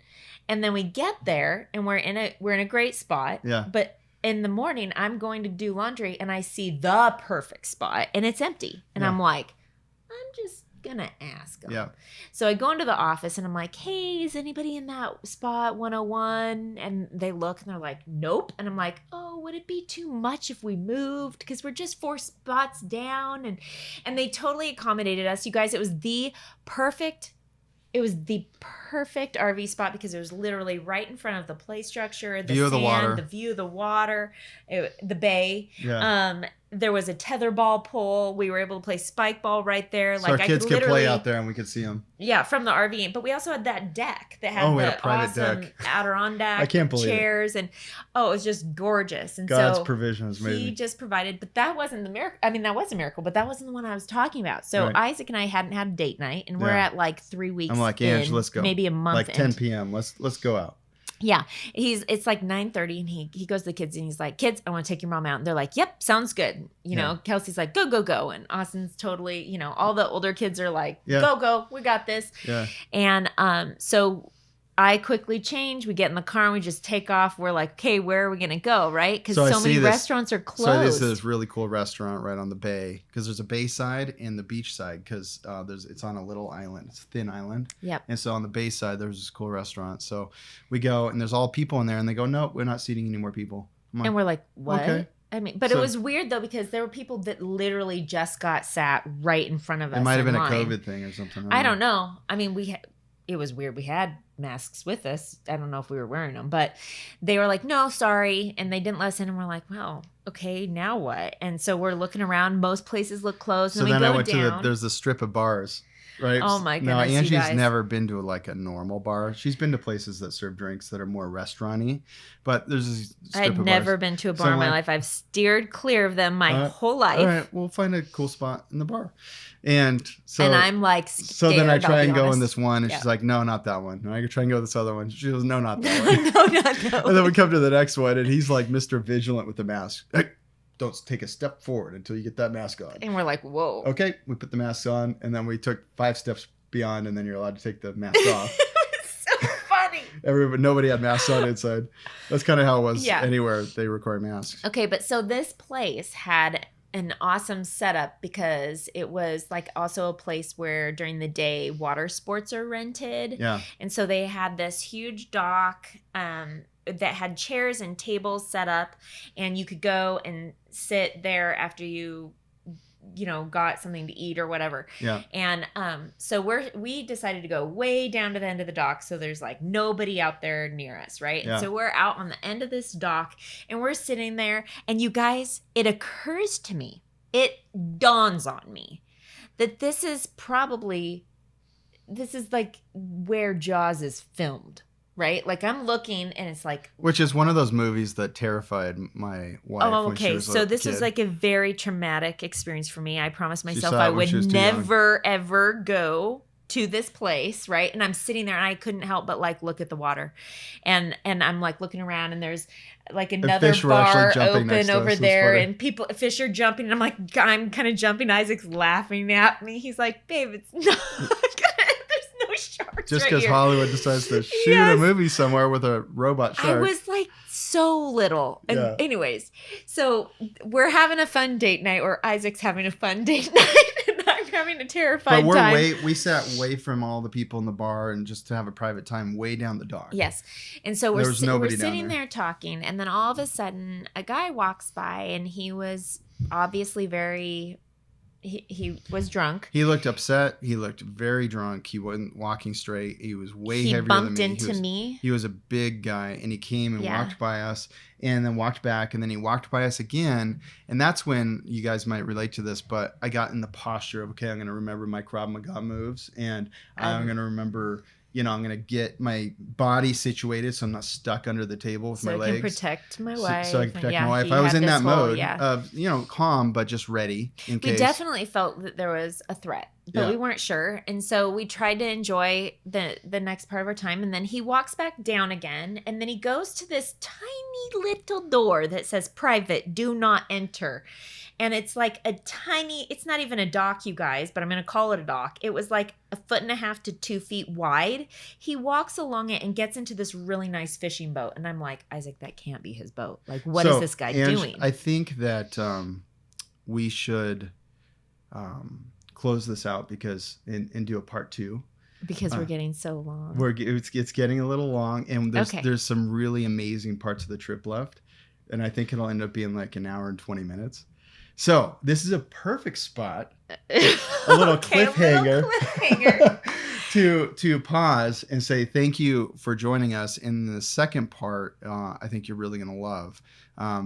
Speaker 2: and then we get there and we're in a great spot.
Speaker 1: Yeah.
Speaker 2: But in the morning, I'm going to do laundry and I see the perfect spot and it's empty. And I'm like, I'm just gonna ask them.
Speaker 1: Yeah.
Speaker 2: So I go into the office and I'm like, hey, is anybody in that spot 101? And they look and they're like, nope. And I'm like, oh, would it be too much if we moved? Because we're just 4 spots down. And they totally accommodated us. You guys, it was the perfect RV spot because it was literally right in front of the play structure, the
Speaker 1: view
Speaker 2: sand,
Speaker 1: of the water,
Speaker 2: the view of the water, the bay.
Speaker 1: Yeah.
Speaker 2: There was a tetherball pole. We were able to play spike ball right there.
Speaker 1: So our kids could play out there and we could see them.
Speaker 2: Yeah, from the RV. But we also had that deck that had
Speaker 1: we had
Speaker 2: the
Speaker 1: a private
Speaker 2: awesome
Speaker 1: deck.
Speaker 2: Adirondack
Speaker 1: I can't believe
Speaker 2: chairs. And it was just gorgeous. And
Speaker 1: God's
Speaker 2: so
Speaker 1: provision was amazing.
Speaker 2: He just provided. But that wasn't the miracle. I mean, that was a miracle, but that wasn't the one I was talking about. So
Speaker 1: Right.
Speaker 2: Isaac and I hadn't had a date night, and we're at like 3 weeks
Speaker 1: I'm like, Ange, let's go.
Speaker 2: Maybe a month
Speaker 1: like 10
Speaker 2: in.
Speaker 1: p.m. Let's go out.
Speaker 2: Yeah. It's like 9:30 and he goes to the kids and he's like, kids, I want to take your mom out. And they're like, yep, sounds good. You know, Kelsey's like, go. And Austin's totally, all the older kids are like, go, we got this.
Speaker 1: Yeah.
Speaker 2: And so I quickly change. We get in the car and we just take off. We're like, okay, where are we going to go? Right? Because so many restaurants are closed.
Speaker 1: So there's this really cool restaurant right on the bay, because there's a bay side and the beach side, because it's on a little island. It's a thin island.
Speaker 2: Yep.
Speaker 1: And so on the bay side, there's this cool restaurant. So we go and there's all people in there and they go, nope, we're not seating any more people.
Speaker 2: And we're like, what?
Speaker 1: Okay.
Speaker 2: I mean, but it was weird though, because there were people that literally just got sat right in front of us.
Speaker 1: It might have been
Speaker 2: line.
Speaker 1: a COVID thing or something.
Speaker 2: I don't know. I mean, it was weird. We had masks with us. I don't know if we were wearing them, but they were like, no, sorry. And they didn't let us in. And we're like, well, okay, now what? And so we're looking around. Most places look closed.
Speaker 1: So
Speaker 2: and
Speaker 1: then
Speaker 2: we
Speaker 1: I
Speaker 2: go
Speaker 1: went
Speaker 2: down.
Speaker 1: there's a strip of bars, right?
Speaker 2: Oh my goodness,
Speaker 1: Now,
Speaker 2: you
Speaker 1: Angie's
Speaker 2: guys.
Speaker 1: never been to like a normal bar. She's been to places that serve drinks that are more restaurant-y, but there's this strip
Speaker 2: I'd
Speaker 1: of
Speaker 2: never
Speaker 1: bars.
Speaker 2: been to a
Speaker 1: So
Speaker 2: bar
Speaker 1: I'm
Speaker 2: in my
Speaker 1: like,
Speaker 2: life. I've steered clear of them my whole life.
Speaker 1: All right, we'll find a cool spot in the bar. And so
Speaker 2: and I'm like scared,
Speaker 1: so then I try
Speaker 2: I'll be
Speaker 1: and go in
Speaker 2: honest.
Speaker 1: this one, and
Speaker 2: Yeah.
Speaker 1: she's like, no, not that one. And I try and go this other one. She goes, no, not that one.
Speaker 2: No, not that
Speaker 1: And then we
Speaker 2: one.
Speaker 1: come to the next one, and he's like Mr. Vigilant with the mask. Hey, don't take a step forward until you get that mask on.
Speaker 2: And we're like, whoa.
Speaker 1: Okay, we put the mask on, and then we took 5 steps beyond, and then you're allowed to take the mask off.
Speaker 2: So funny.
Speaker 1: Nobody had masks on inside. That's kind of how it was
Speaker 2: Yeah.
Speaker 1: anywhere they require masks.
Speaker 2: Okay, but so this place had an awesome setup because it was like also a place where during the day water sports are rented.
Speaker 1: Yeah.
Speaker 2: And so they had this huge dock that had chairs and tables set up, and you could go and sit there after you got something to eat or whatever.
Speaker 1: Yeah.
Speaker 2: And so we decided to go way down to the end of the dock, so there's like nobody out there near us, right?
Speaker 1: Yeah.
Speaker 2: And so we're out on the end of this dock and we're sitting there, and you guys, it occurs to me, it dawns on me that this is like where Jaws is filmed. right? Like I'm looking and it's like,
Speaker 1: which is one of those movies that terrified my wife.
Speaker 2: oh,
Speaker 1: when she
Speaker 2: okay.
Speaker 1: was
Speaker 2: So
Speaker 1: a
Speaker 2: this was
Speaker 1: kid.
Speaker 2: like a very traumatic experience for me. I promised myself
Speaker 1: saw
Speaker 2: I
Speaker 1: it when she was
Speaker 2: would
Speaker 1: too young.
Speaker 2: never, ever go to this place, right? And I'm sitting there and I couldn't help but like look at the water. And I'm like looking around and there's like another
Speaker 1: fish were actually
Speaker 2: bar
Speaker 1: jumping next
Speaker 2: open
Speaker 1: to
Speaker 2: over
Speaker 1: us. It was
Speaker 2: there
Speaker 1: funny.
Speaker 2: and fish are jumping. And I'm kind of jumping. Isaac's laughing at me. He's like, babe, it's not. There's no sharks
Speaker 1: Just
Speaker 2: right
Speaker 1: because
Speaker 2: here.
Speaker 1: Hollywood decides to shoot
Speaker 2: Yes.
Speaker 1: a movie somewhere with a robot
Speaker 2: I
Speaker 1: shark.
Speaker 2: was like so little. And
Speaker 1: Yeah.
Speaker 2: anyways, so we're having a fun date night, or Isaac's having a fun date night, and I'm having a terrified
Speaker 1: But
Speaker 2: time.
Speaker 1: we sat way from all the people in the bar and just to have a private time way down the dock.
Speaker 2: Yes. And so
Speaker 1: There
Speaker 2: we're,
Speaker 1: was
Speaker 2: we're
Speaker 1: nobody down
Speaker 2: sitting
Speaker 1: there.
Speaker 2: there talking, and then all of a sudden a guy walks by, and he was obviously he was drunk.
Speaker 1: He looked upset. He looked very drunk. He wasn't walking straight. He was way
Speaker 2: He
Speaker 1: heavier
Speaker 2: bumped
Speaker 1: than me.
Speaker 2: into me.
Speaker 1: He was a big guy, and he came and
Speaker 2: Yeah.
Speaker 1: walked by us and then walked back, and then he walked by us again. And that's when you guys might relate to this, but I got in the posture of, okay, I'm going to remember my Krav Maga moves, and I'm going to remember, I'm going to get my body situated so I'm not stuck under the table with
Speaker 2: So
Speaker 1: my
Speaker 2: I
Speaker 1: legs.
Speaker 2: can protect my
Speaker 1: So-
Speaker 2: wife.
Speaker 1: So I can protect
Speaker 2: Yeah,
Speaker 1: my wife.
Speaker 2: he
Speaker 1: I was
Speaker 2: had
Speaker 1: in
Speaker 2: this
Speaker 1: that
Speaker 2: whole-
Speaker 1: mode
Speaker 2: yeah.
Speaker 1: of, calm, but just ready in
Speaker 2: We
Speaker 1: case.
Speaker 2: definitely felt that there was a threat, but
Speaker 1: Yeah.
Speaker 2: we weren't sure. And so we tried to enjoy the next part of our time. And then he walks back down again. And then he goes to this tiny little door that says private, do not enter. And it's like a tiny, it's not even a dock, you guys, but I'm going to call it a dock. It was like 1.5 to 2 feet wide. He walks along it and gets into this really nice fishing boat. And I'm like, Isaac, that can't be his boat. Like, what is this guy
Speaker 1: Ange,
Speaker 2: doing?
Speaker 1: I think that we should close this out because and do a part 2.
Speaker 2: Because we're getting so long.
Speaker 1: It's getting a little long, and
Speaker 2: Okay.
Speaker 1: there's some really amazing parts of the trip left, and I think it'll end up being like an hour and 20 minutes. So this is a perfect spot, a little cliffhanger, to pause and say thank you for joining us. In the second part, I think you're really going to love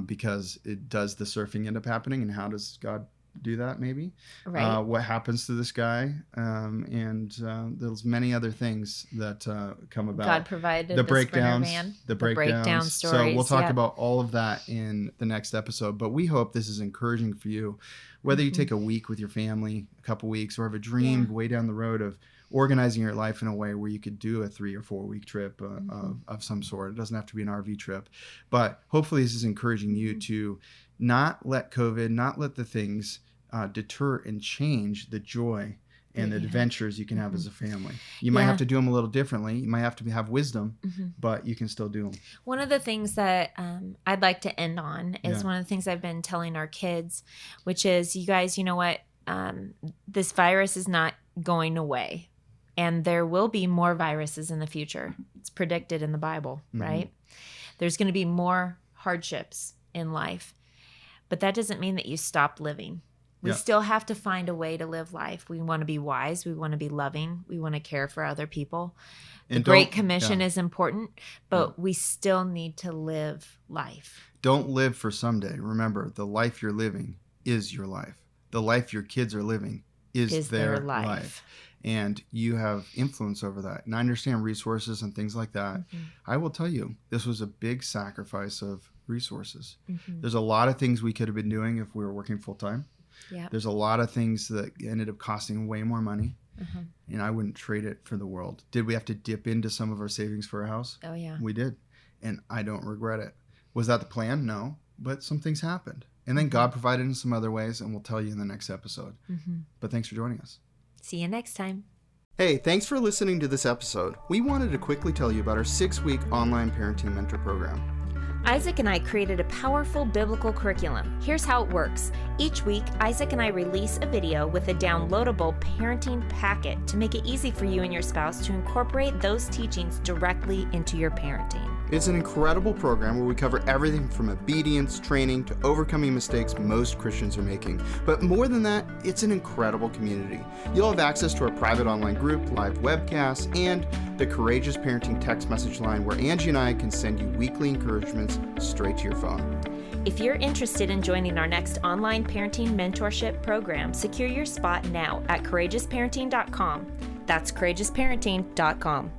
Speaker 1: because it does the surfing end up happening, and how does God do that? Maybe
Speaker 2: Right.
Speaker 1: what happens to this guy, and there's many other things that come about.
Speaker 2: God provided
Speaker 1: the
Speaker 2: the
Speaker 1: breakdowns,
Speaker 2: Sprinter van,
Speaker 1: the breakdown
Speaker 2: stories.
Speaker 1: So we'll talk
Speaker 2: yep.
Speaker 1: about all of that in the next episode. But we hope this is encouraging for you, whether you take a week with your family, a couple weeks, or have a dream way down the road of organizing your life in a way where you could do a 3 or 4 week trip of some sort. It doesn't have to be an RV trip, but hopefully this is encouraging you to not let COVID, not let the things deter and change the joy and the adventures you can have as a family. You might have to do them a little differently. You might have to have wisdom, but you can still do them.
Speaker 2: One of the things that I'd like to end on is one of the things I've been telling our kids, which is, you guys, you know what? This virus is not going away, and there will be more viruses in the future. It's predicted in the Bible, right? There's going to be more hardships in life, but that doesn't mean that you stop living. We still have to find a way to live life. We want to be wise. We want to be loving. We want to care for other people. The Great Commission is important, but we still need to live life.
Speaker 1: Don't live for someday. Remember, the life you're living is your life. The life your kids are living is their life. And you have influence over that. And I understand resources and things like that. I will tell you, this was a big sacrifice of resources. There's a lot of things we could have been doing if we were working full time.
Speaker 2: Yep.
Speaker 1: There's a lot of things that ended up costing way more money, and I wouldn't trade it for the world. Did we have to dip into some of our savings for a house?
Speaker 2: Oh, yeah.
Speaker 1: We did, and I don't regret it. Was that the plan? No, but some things happened. And then God provided in some other ways, and we'll tell you in the next episode. But thanks for joining us.
Speaker 2: See you next time.
Speaker 1: Hey, thanks for listening to this episode. We wanted to quickly tell you about our 6-week online parenting mentor program.
Speaker 2: Isaac and I created a powerful biblical curriculum. Here's how it works. Each week, Isaac and I release a video with a downloadable parenting packet to make it easy for you and your spouse to incorporate those teachings directly into your parenting.
Speaker 1: It's an incredible program where we cover everything from obedience, training, to overcoming mistakes most Christians are making. But more than that, it's an incredible community. You'll have access to our private online group, live webcasts, and the Courageous Parenting text message line where Angie and I can send you weekly encouragements straight to your phone.
Speaker 2: If you're interested in joining our next online parenting mentorship program, secure your spot now at courageousparenting.com. That's courageousparenting.com.